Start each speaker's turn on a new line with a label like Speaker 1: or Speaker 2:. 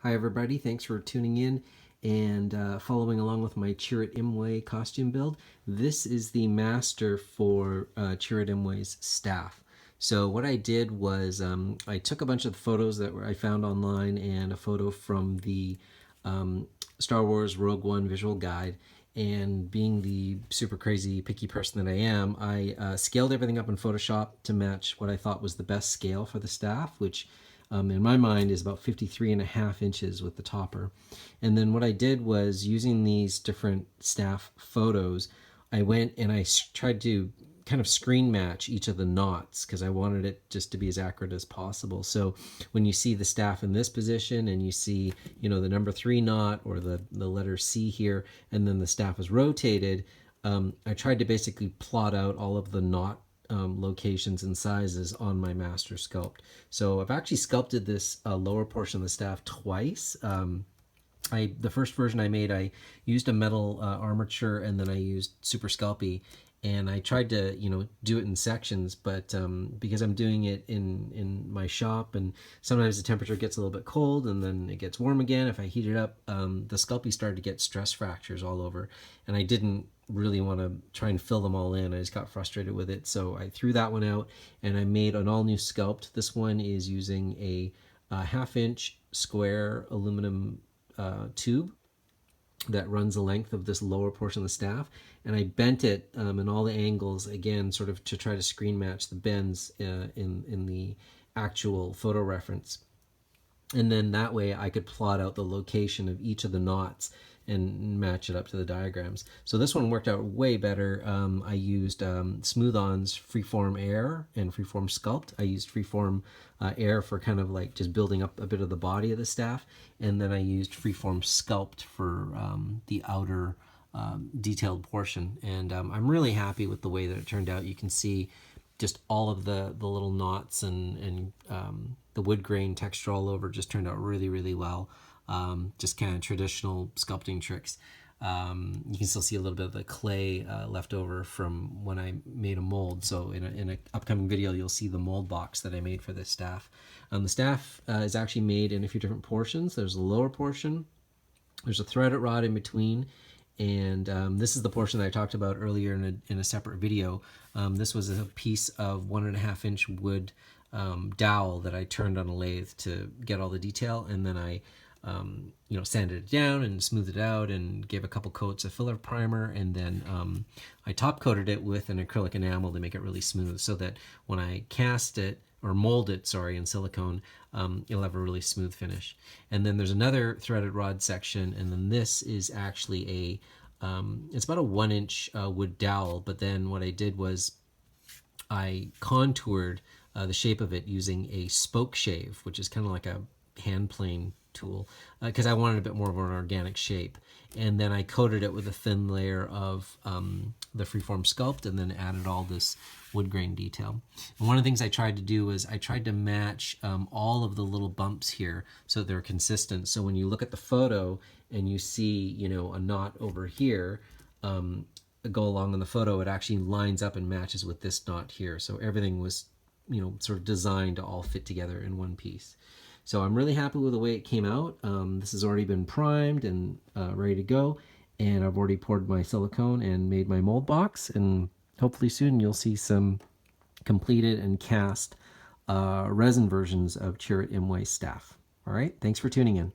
Speaker 1: Hi everybody, thanks for tuning in and following along with my Chirrut Imwe costume build. This is the master for Chirrut Imwe's staff. So what I did was I took a bunch of photos that I found online and a photo from the Star Wars Rogue One visual guide, and being the super crazy picky person that I am, I scaled everything up in Photoshop to match what I thought was the best scale for the staff, which in my mind is about 53.5 inches with the topper. And then what I did was, using these different staff photos, I went and I tried to kind of screen match each of the knots because I wanted it just to be as accurate as possible. So when you see the staff in this position and you see, you know, the number 3 knot or the letter C here, and then the staff is rotated, I tried to basically plot out all of the knot locations and sizes on my master sculpt. So I've actually sculpted this lower portion of the staff twice. The first version I made, I used a metal armature, and then I used Super Sculpey, and I tried to, you know, do it in sections, but because I'm doing it in my shop, and sometimes the temperature gets a little bit cold and then it gets warm again. If I heat it up, the Sculpey started to get stress fractures all over, and I didn't really want to try and fill them all in. I just got frustrated with it, so I threw that one out and I made an all new sculpt. This one is using a 1/2-inch square aluminum tube that runs the length of this lower portion of the staff, and I bent it in all the angles, again sort of to try to screen match the bends in the actual photo reference. And then that way I could plot out the location of each of the knots and match it up to the diagrams. So this one worked out way better. I used Smooth-On's Freeform Air and Freeform Sculpt. I used Freeform Air for kind of like just building up a bit of the body of the staff, and then I used Freeform Sculpt for the outer detailed portion. And I'm really happy with the way that it turned out. You can see just all of the little knots and the wood grain texture all over just turned out really, really well. Just kind of traditional sculpting tricks. You can still see a little bit of the clay left over from when I made a mold. So in an upcoming video, you'll see the mold box that I made for this staff. The staff is actually made in a few different portions. There's a lower portion, there's a threaded rod in between, and this is the portion that I talked about earlier in a separate video. This was a piece of 1.5-inch wood dowel that I turned on a lathe to get all the detail, and then I you know, sanded it down and smoothed it out and gave a couple coats of filler primer, and then I top coated it with an acrylic enamel to make it really smooth, so that when I cast it, or mold it, sorry, in silicone, it'll have a really smooth finish. And then there's another threaded rod section, and then this is actually it's about a 1-inch wood dowel, but then what I did was I contoured the shape of it using a spoke shave, which is kind of like a hand plane tool, because I wanted a bit more of an organic shape. And then I coated it with a thin layer of the Freeform Sculpt, and then added all this wood grain detail. And one of the things I tried to do was I tried to match all of the little bumps here so they're consistent. So when you look at the photo and you see, you know, a knot over here go along in the photo, it actually lines up and matches with this knot here. So everything was, you know, sort of designed to all fit together in one piece. So I'm really happy with the way it came out. This has already been primed and ready to go, and I've already poured my silicone and made my mold box, and hopefully soon you'll see some completed and cast resin versions of Chirrut Imwe Staff. All right, thanks for tuning in.